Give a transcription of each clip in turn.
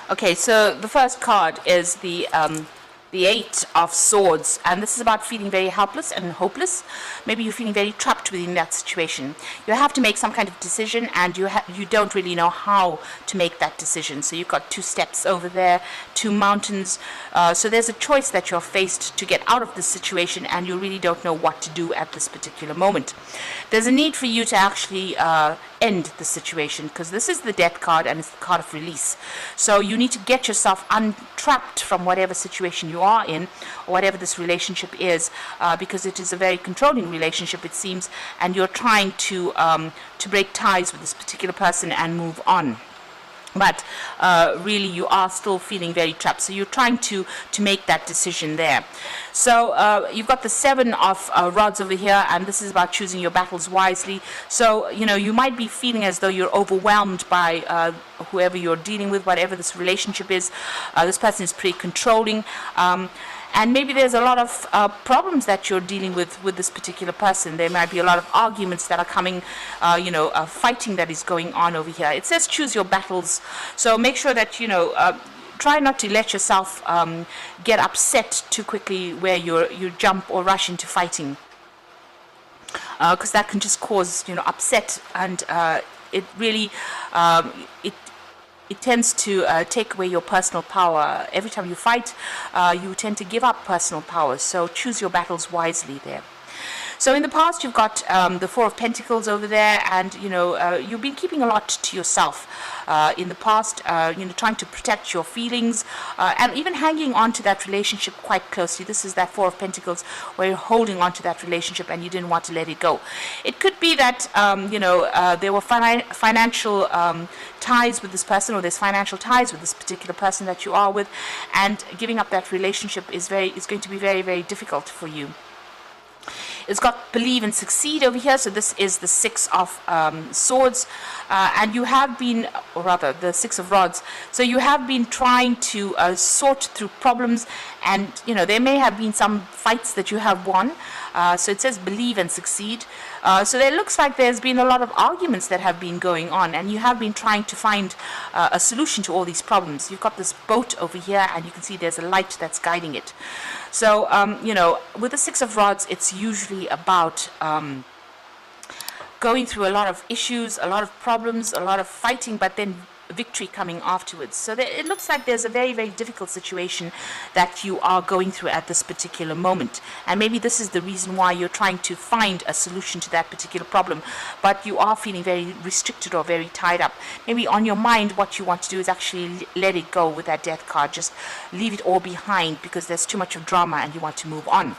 Okay, so the first card is the Eight of Swords, and this is about feeling very helpless and hopeless. Maybe you're feeling very trapped within that situation. You have to make some kind of decision, and you don't really know how to make that decision. So you've got two steps over there, two mountains. So there's a choice that you're faced to get out of this situation, and you really don't know what to do at this particular moment. There's a need for you to actually end the situation, because this is the Death card and it's the card of release. So you need to get yourself untrapped from whatever situation you are in, or whatever this relationship is, because it is a very controlling relationship, it seems, and you're trying to break ties with this particular person and move on. But really you are still feeling very trapped, so you're trying to make that decision there. So you've got the Seven of Rods over here, and this is about choosing your battles wisely. So you might be feeling as though you're overwhelmed by whoever you're dealing with, whatever this relationship is. This person is pretty controlling, and maybe there's a lot of problems that you're dealing with this particular person. There might be a lot of arguments that are coming, fighting that is going on over here. It says choose your battles. So make sure that, try not to let yourself get upset too quickly where you jump or rush into fighting. Because that can just cause, upset, and it really, it tends to take away your personal power. Every time you fight, you tend to give up personal power. So choose your battles wisely there. So in the past, you've got the Four of Pentacles over there, and you've been keeping a lot to yourself in the past, trying to protect your feelings, and even hanging on to that relationship quite closely. This is that Four of Pentacles, where you're holding on to that relationship and you didn't want to let it go. It could be that there were financial ties with this person, or there's financial ties with this particular person that you are with, and giving up that relationship is going to be very, very difficult for you. It's got Believe and Succeed over here. So this is the Six of Swords, and you have been, or rather the Six of Rods. So you have been trying to sort through problems, and there may have been some fights that you have won. So it says Believe and Succeed. So it looks like there's been a lot of arguments that have been going on, and you have been trying to find a solution to all these problems. You've got this boat over here, and you can see there's a light that's guiding it. So, with the Six of Rods, it's usually about going through a lot of issues, a lot of problems, a lot of fighting, but then victory coming afterwards. So it looks like there's a very, very difficult situation that you are going through at this particular moment. And maybe this is the reason why you're trying to find a solution to that particular problem, but you are feeling very restricted or very tied up. Maybe on your mind, what you want to do is actually let it go with that Death card. Just leave it all behind, because there's too much of drama and you want to move on.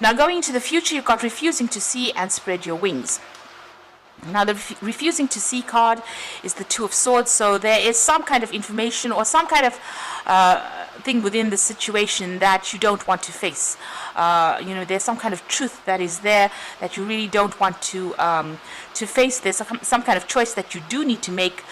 Now, going into the future, you've got Refusing to See and Spread Your Wings. Now, the Refusing to See card is the Two of Swords. So there is some kind of information or some kind of thing within the situation that you don't want to face. There's some kind of truth that is there that you really don't want to face. There's some kind of choice that you do need to make.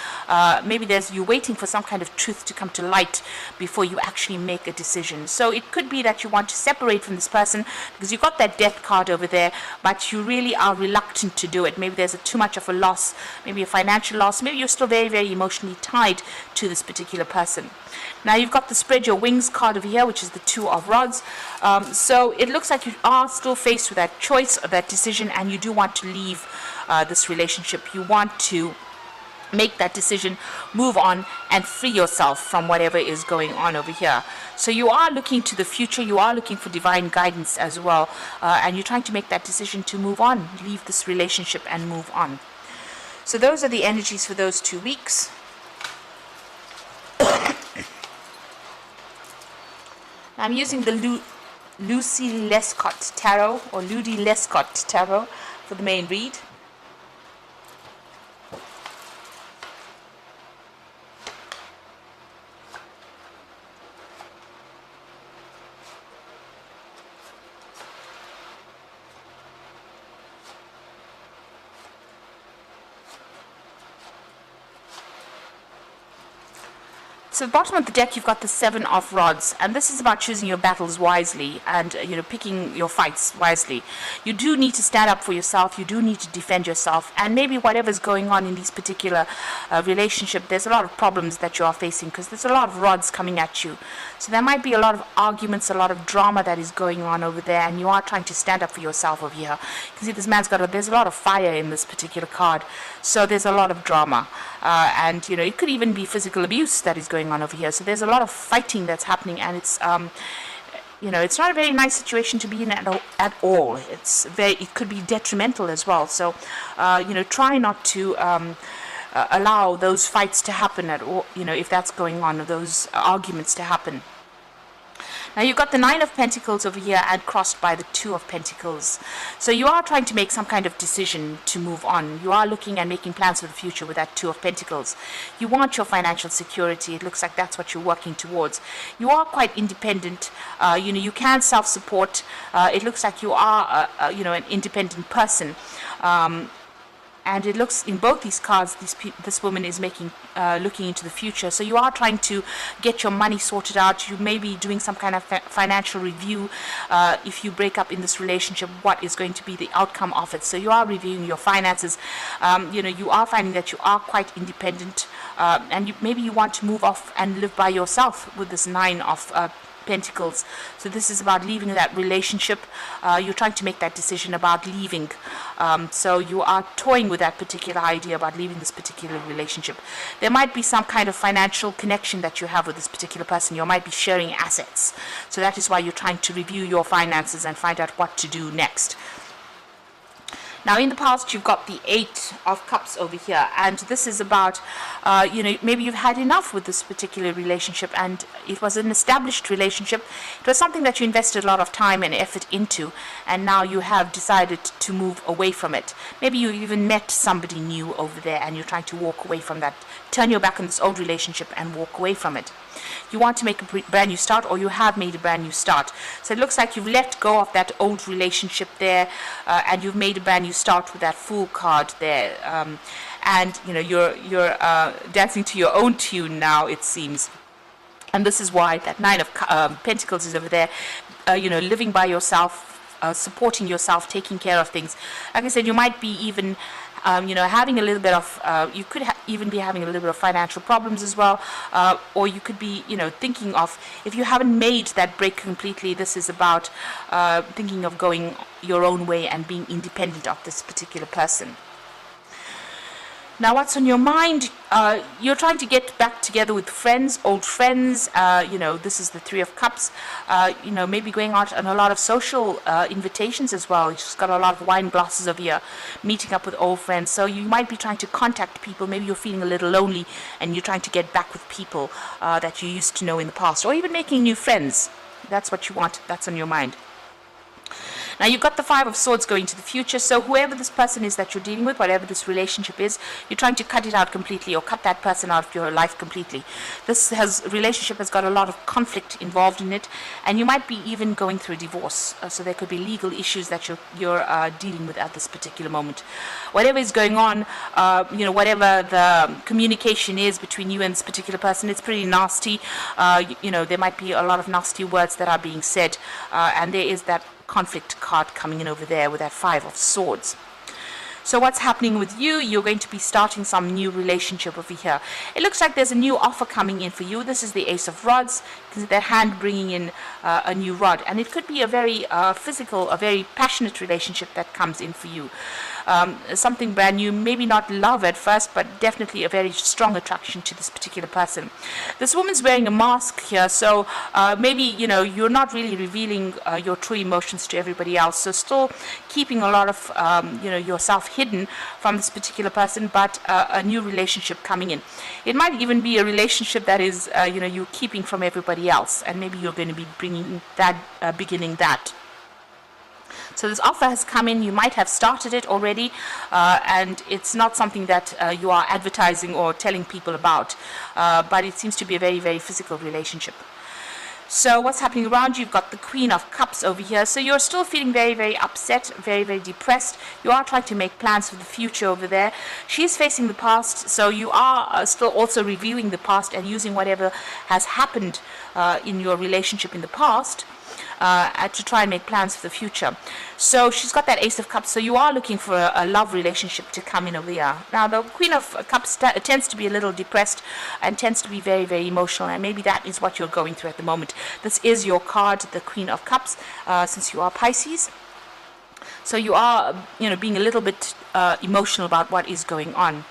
Maybe you're waiting for some kind of truth to come to light before you actually make a decision. So it could be that you want to separate from this person because you've got that Death card over there, but you really are reluctant to do it. Maybe there's too much of a loss, maybe a financial loss. Maybe you're still very, very emotionally tied to this particular person. Now, you've got the Spread Your Wings card over here, which is the Two of Rods. So it looks like you are still faced with that choice or that decision, and you do want to leave this relationship. You want to make that decision, move on, and free yourself from whatever is going on over here. So you are looking to the future. You are looking for divine guidance as well, and you're trying to make that decision to move on, leave this relationship and move on. So those are the energies for those 2 weeks. I'm using the Lucy Lescott Tarot, or Ludi Lescott Tarot, for the main read. So the bottom of the deck, you've got the Seven of Rods, and this is about choosing your battles wisely and picking your fights wisely. You do need to stand up for yourself. You do need to defend yourself, and maybe whatever's going on in this particular relationship, there's a lot of problems that you are facing because there's a lot of rods coming at you. So there might be a lot of arguments, a lot of drama that is going on over there, and you are trying to stand up for yourself over here. You can see this man's there's a lot of fire in this particular card, so there's a lot of drama, and it could even be physical abuse that is going on over here. So there's a lot of fighting that's happening, and it's it's not a very nice situation to be in at all. It could be detrimental as well. So try not to allow those fights to happen at all, if that's going on, or those arguments to happen. Now you've got the Nine of Pentacles over here and crossed by the Two of Pentacles. So you are trying to make some kind of decision to move on. You are looking and making plans for the future with that Two of Pentacles. You want your financial security. It looks like that's what you're working towards. You are quite independent. You can self-support. It looks like you are, an independent person. And it looks in both these cards, this woman is looking into the future. So you are trying to get your money sorted out. You may be doing some kind of financial review. If you break up in this relationship, what is going to be the outcome of it? So you are reviewing your finances. You are finding that you are quite independent, and maybe you want to move off and live by yourself with this Nine of Pentacles. So this is about leaving that relationship. You're trying to make that decision about leaving. So you are toying with that particular idea about leaving this particular relationship. There might be some kind of financial connection that you have with this particular person. You might be sharing assets. So that is why you're trying to review your finances and find out what to do next. Now, in the past, you've got the Eight of Cups over here, and this is about, maybe you've had enough with this particular relationship, and it was an established relationship. It was something that you invested a lot of time and effort into, and now you have decided to move away from it. Maybe you even met somebody new over there, and you're trying to walk away from that. Turn your back on this old relationship and walk away from it. You want to make a brand new start, or you have made a brand new start. So it looks like you've let go of that old relationship there, and you've made a brand new start with that Fool card there. And you're dancing to your own tune now, it seems. And this is why that Nine of Pentacles is over there. Living by yourself, supporting yourself, taking care of things. Like I said, you might be even having a little bit of, you could even be having a little bit of financial problems as well, or you could be, thinking of, if you haven't made that break completely, this is about thinking of going your own way and being independent of this particular person. Now, what's on your mind? You're trying to get back together with friends, old friends. This is the Three of Cups. Maybe going out on a lot of social invitations as well. You've just got a lot of wine glasses over here, meeting up with old friends. So you might be trying to contact people. Maybe you're feeling a little lonely, and you're trying to get back with people that you used to know in the past, or even making new friends. That's what you want. That's on your mind. Now, you've got the Five of Swords going to the future, so whoever this person is that you're dealing with, whatever this relationship is, you're trying to cut it out completely, or cut that person out of your life completely. This relationship has got a lot of conflict involved in it, and you might be even going through a divorce. So there could be legal issues that you're dealing with at this particular moment. Whatever is going on, whatever the communication is between you and this particular person, it's pretty nasty. There might be a lot of nasty words that are being said, and there is that conflict card coming in over there with that Five of Swords. So what's happening with you? You're going to be starting some new relationship over here. It looks like there's a new offer coming in for you. This is the Ace of Rods. You can see that hand bringing in a new rod. And it could be a very physical, a very passionate relationship that comes in for you. Something brand new, maybe not love at first, but definitely a very strong attraction to this particular person. This woman's wearing a mask here, so maybe, you're not really revealing your true emotions to everybody else, so still keeping a lot of, yourself hidden from this particular person, but a new relationship coming in. It might even be a relationship that is, you're keeping from everybody else, and maybe you're going to be beginning that. So this offer has come in. You might have started it already, and it's not something that you are advertising or telling people about, but it seems to be a very, very physical relationship. So what's happening around you? You've got the Queen of Cups over here. So you're still feeling very, very upset, very, very depressed. You are trying to make plans for the future over there. She's facing the past, so you are still also reviewing the past and using whatever has happened in your relationship in the past to try and make plans for the future. So she's got that Ace of Cups, so you are looking for a love relationship to come in over here. Now the Queen of Cups tends to be a little depressed and tends to be very, very emotional, and maybe that is what you're going through at the moment. This is your card, the Queen of Cups, since you are Pisces. So you are, being a little bit emotional about what is going on.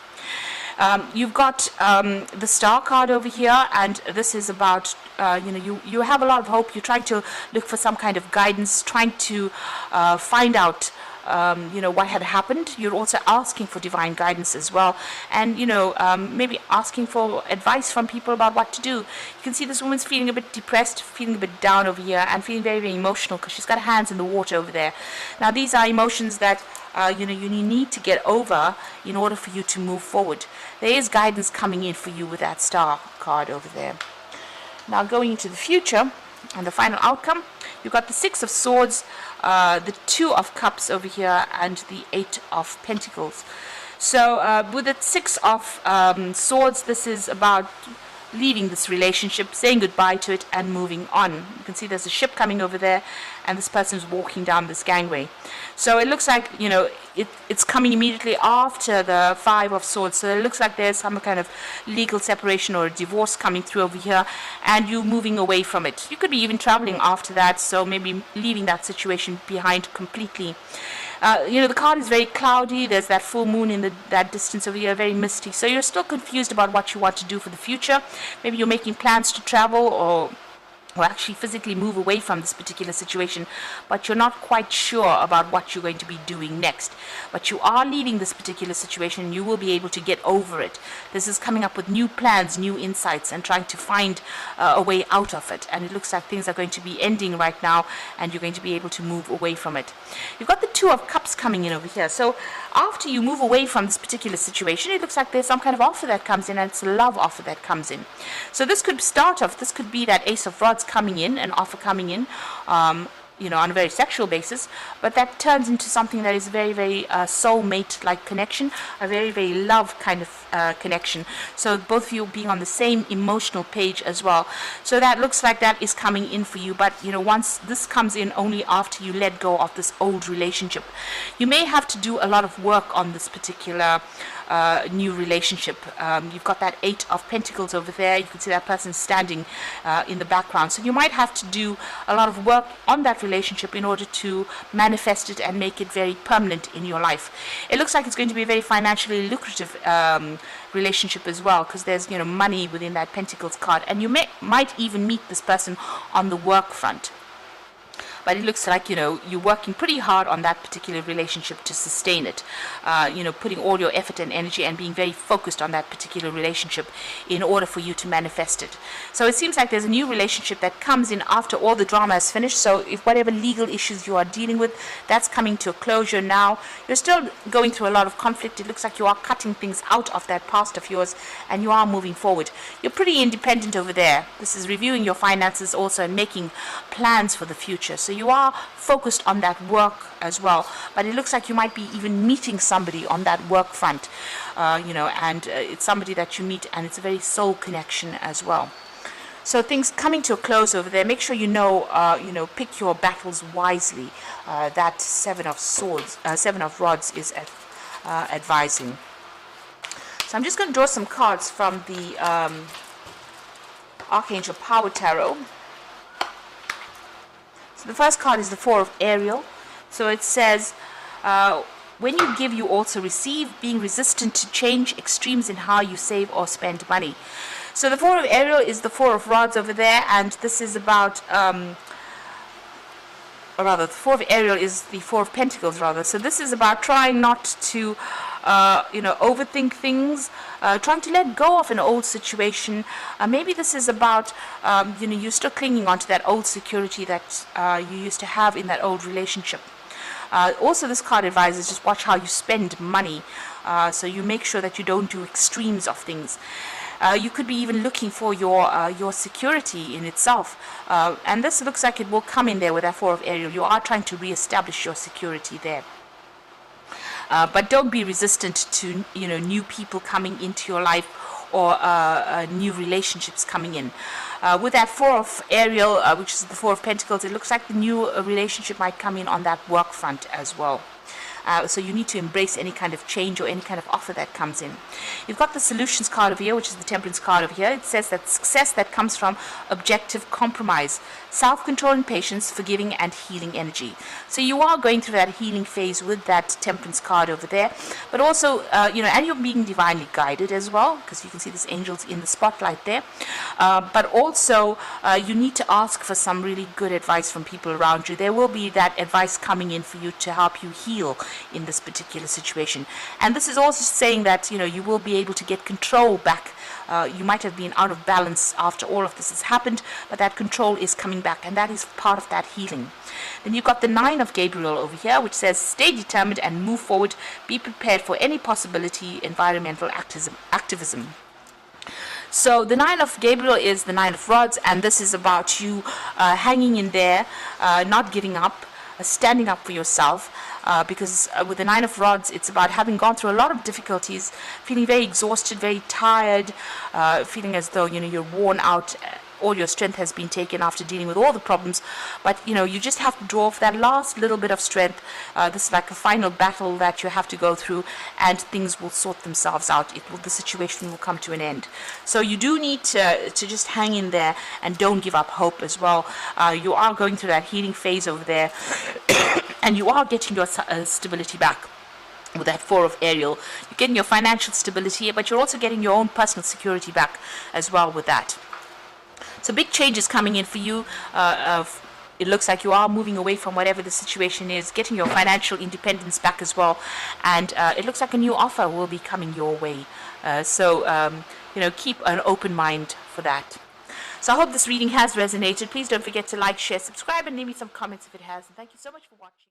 You've got the Star card over here, and this is about, you have a lot of hope. You're trying to look for some kind of guidance, trying to find out, what had happened. You're also asking for divine guidance as well, and, maybe asking for advice from people about what to do. You can see this woman's feeling a bit depressed, feeling a bit down over here, and feeling very, very emotional because she's got her hands in the water over there. Now, these are emotions that you need to get over in order for you to move forward. There is guidance coming in for you with that Star card over there. Now going into the future and the final outcome, you've got the Six of Swords, the Two of Cups over here, and the Eight of Pentacles. So with the Six of Swords, this is about leaving this relationship, saying goodbye to it, and moving on. You can see there's a ship coming over there, and this person's walking down this gangway. So it looks like, it's coming immediately after the Five of Swords. So it looks like there's some kind of legal separation or a divorce coming through over here, and you moving away from it. You could be even traveling after that, so maybe leaving that situation behind completely. The card is very cloudy. There's that full moon in that distance over here, very misty. So you're still confused about what you want to do for the future. Maybe you're making plans to travel or actually physically move away from this particular situation, but you're not quite sure about what you're going to be doing next. But you are leaving this particular situation. You will be able to get over it. This is coming up with new plans, new insights, and trying to find a way out of it. And it looks like things are going to be ending right now, and you're going to be able to move away from it. You've got the Two of Cups coming in over here. So after you move away from this particular situation, it looks like there's some kind of offer that comes in, and it's a love offer that comes in. So this could start off, this could be that Ace of Rods coming in, an offer coming in, on a very sexual basis, but that turns into something that is very, very soulmate-like connection, a very, very love kind of connection. So both of you being on the same emotional page as well. So that looks like that is coming in for you, but once this comes in, only after you let go of this old relationship. You may have to do a lot of work on this particular new relationship. You've got that Eight of Pentacles over there. You can see that person standing in the background. So you might have to do a lot of work on that relationship in order to manifest it and make it very permanent in your life. It looks like it's going to be a very financially lucrative relationship as well, because there's money within that Pentacles card, and you might even meet this person on the work front. But it looks like, you're working pretty hard on that particular relationship to sustain it. Putting all your effort and energy and being very focused on that particular relationship in order for you to manifest it. So it seems like there's a new relationship that comes in after all the drama is finished. So if whatever legal issues you are dealing with, that's coming to a closure now. You're still going through a lot of conflict. It looks like you are cutting things out of that past of yours, and you are moving forward. You're pretty independent over there. This is reviewing your finances also and making plans for the future. So you are focused on that work as well, but it looks like you might be even meeting somebody on that work front, and it's somebody that you meet, and it's a very soul connection as well. So things coming to a close over there. Make sure pick your battles wisely. That Seven of Rods is advising. So I'm just going to draw some cards from the Archangel Power Tarot. So the first card is the Four of Ariel. So it says, when you give, you also receive, being resistant to change, extremes in how you save or spend money. So the Four of Ariel is the Four of Rods over there, and this is about, the Four of Ariel is the Four of Pentacles, rather. So this is about trying not to, overthink things, trying to let go of an old situation. Maybe this is about, you're still clinging on to that old security that you used to have in that old relationship. Also, this card advises just watch how you spend money, so you make sure that you don't do extremes of things. You could be even looking for your security in itself, and this looks like it will come in there with that Four of Ariel. You are trying to reestablish your security there. But don't be resistant to new people coming into your life, or new relationships coming in. With that Four of Ariel, which is the Four of Pentacles, it looks like the new relationship might come in on that work front as well. So you need to embrace any kind of change or any kind of offer that comes in. You've got the Solutions card over here, which is the Temperance card over here. It says that success that comes from objective compromise, self-control and patience, forgiving and healing energy. So you are going through that healing phase with that Temperance card over there. But also, and you're being divinely guided as well, because you can see this angels in the spotlight there. But also, you need to ask for some really good advice from people around you. There will be that advice coming in for you to help you heal in this particular situation. And this is also saying that you will be able to get control back. You might have been out of balance after all of this has happened, but that control is coming back, and that is part of that healing. Then you've got the Nine of Gabriel over here, which says stay determined and move forward. Be prepared for any possibility, environmental activism. So the Nine of Gabriel is the Nine of Rods, and this is about you hanging in there, not giving up, standing up for yourself, because with the Nine of Rods, it's about having gone through a lot of difficulties, feeling very exhausted, very tired, feeling as though you're worn out. All your strength has been taken after dealing with all the problems, but you just have to draw off that last little bit of strength. This is like a final battle that you have to go through, and things will sort themselves out. The situation will come to an end. So you do need to just hang in there and don't give up hope as well. You are going through that healing phase over there, and you are getting your stability back. With that Four of Ariel, you're getting your financial stability, but you're also getting your own personal security back as well with that. So big changes coming in for you. It looks like you are moving away from whatever the situation is, getting your financial independence back as well. And it looks like a new offer will be coming your way. So keep an open mind for that. So I hope this reading has resonated. Please don't forget to like, share, subscribe, and leave me some comments if it has. And thank you so much for watching.